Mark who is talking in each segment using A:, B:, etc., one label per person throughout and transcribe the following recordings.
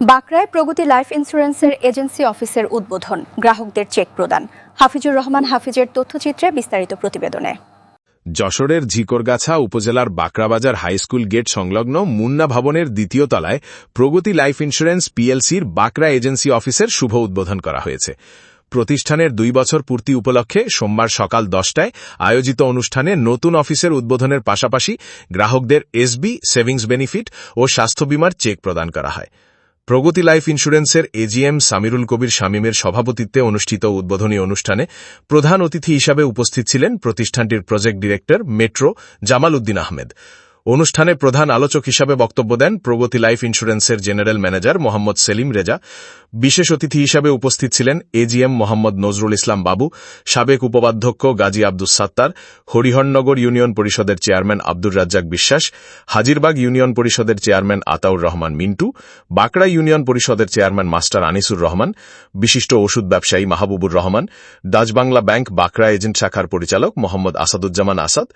A: বাকরায় প্রগতি life ইন্স্যুরেন্সের agency অফিসের উদ্বোধন, গ্রাহকদের চেক প্রদান। হাফিজুর রহমান হাফিজের তথ্যচিত্রে বিস্তারিত প্রতিবেদনে।
B: যশোরের ঝিকরগাছা উপজেলার বাকরাবাজার হাইস্কুল গেট সংলগ্ন মুন্না ভবনের দ্বিতীয় তলায় প্রগতি লাইফ ইন্স্যুরেন্স পিএলসির বাকরা এজেন্সি অফিসের শুভ উদ্বোধন করা হয়েছে। প্রতিষ্ঠানের 2 বছর পূর্তি উপলক্ষে সোমবার সকাল 10টায় আয়োজিত অনুষ্ঠানে নতুন অফিসের উদ্বোধনের পাশাপাশি গ্রাহকদের এসবি সেভিংস বেনিফিট ও স্বাস্থ্য বীমার চেক প্রদান করা হয়। প্রগতি লাইফ ইন্স্যুরেন্সের এজিএম সামিরুল কবির শামীমের সভাপতিত্বে অনুষ্ঠিত উদ্বোধনী অনুষ্ঠানে প্রধান অতিথি হিসাবে উপস্থিত ছিলেন প্রতিষ্ঠানটির প্রজেক্ট ডিরেক্টর মেট্রো জামাল উদ্দিন আহমেদ। অনুষ্ঠানে প্রধান আলোচক হিসাবে বক্তব্য দেন প্রগতি লাইফ ইন্স্যুরেন্সের জেনারেল ম্যানেজার মোহাম্মদ সেলিম রেজা। বিশেষ অতিথি হিসাবে উপস্থিত ছিলেন এজিএম মোহাম্মদ নজরুল ইসলাম বাবু, সাবেক উপাধ্যক্ষ গাজী আব্দুস সাত্তার, হরিহরনগর ইউনিয়ন পরিষদের চেয়ারম্যান আব্দুর রাজ্জাক বিশ্বাস, হাজিরবাগ ইউনিয়ন পরিষদের চেয়ারম্যান আতাউর রহমান মিন্টু, বাকরা ইউনিয়ন পরিষদের চেয়ারম্যান মাস্টার আনিসুর রহমান, বিশিষ্ট ওষুধ ব্যবসায়ী Mahbubur Rahman, Dutch Bangla bank Bakra agent শাখার পরিচালক মোহাম্মদ আসাদুজ্জামান আসাদ,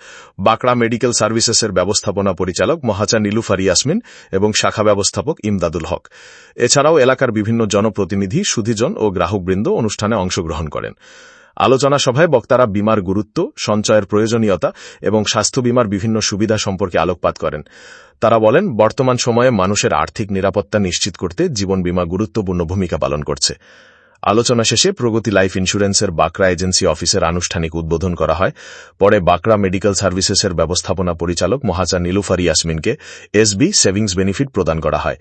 B: বাকরা মেডিকেল সার্ভিসেসের ব্যবস্থাপনা পরিচালক মহাচা নীলুফার ইয়াসমিন এবং শাখা ব্যবস্থাপক ইমদাদুল হক। এছাড়াও এলাকার বিভিন্ন জনপ্রতিনিধি, সুধীজন ও গ্রাহকবৃন্দ অনুষ্ঠানে অংশগ্রহণ করেন। আলোচনা সভায় বক্তারা বীমার গুরুত্ব, সঞ্চয়ের প্রয়োজনীয়তা এবং স্বাস্থ্য বীমার বিভিন্ন সুবিধা সম্পর্কে আলোকপাত করেন। তারা বলেন, বর্তমান সময়ে মানুষের আর্থিক নিরাপত্তা নিশ্চিত করতে জীবন বীমা গুরুত্বপূর্ণ ভূমিকা পালন করছে। আলোচনা শেষে প্রগতি লাইফ ইন্স্যুরেন্সের বাকরা এজেন্সি অফিসের আনুষ্ঠানিক উদ্বোধন করা হয়। পরে বাকরা মেডিকেল সার্ভিসেসের ব্যবস্থাপনা পরিচালক মহাচা নীলুফার ইয়াসমিনকে এসবি সেভিংস বেনিফিট প্রদান করা হয়।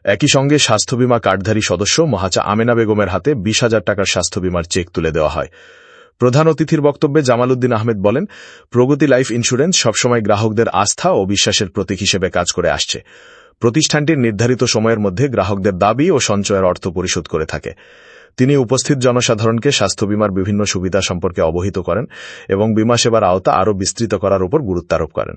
B: একই সঙ্গে স্বাস্থ্য বীমা কার্ডধারী সদস্য মহাচা আমেনা বেগমের হাতে 20,000 টাকার স্বাস্থ্য বীমার চেক তুলে দেওয়া হয়। প্রধান অতিথির বক্তব্যে জামাল উদ্দিন আহমেদ বলেন, প্রগতি লাইফ ইন্স্যুরেন্স সবসময় গ্রাহকদের আস্থা ও বিশ্বাসের প্রতীক হিসেবে কাজ করে আসছে। প্রতিষ্ঠানটির নির্ধারিত সময়ের মধ্যে গ্রাহকদের দাবি ও সঞ্চয়ের অর্থ পরিশোধ করে থাকে। তিনি উপস্থিত জনসাধারণকে স্বাস্থ্য বীমার বিভিন্ন সুবিধা সম্পর্কে অবহিত করেন এবং বীমা সেবার আওতা আরও বিস্তৃত করার উপর গুরুত্বারোপ করেন।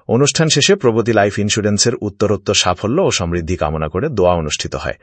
B: অনুষ্ঠান শেষে প্রগতি লাইফ ইন্স্যুরেন্সের উত্তরোত্তর সাফল্য ও সমৃদ্ধি কামনা করে দোয়া অনুষ্ঠিত হয়।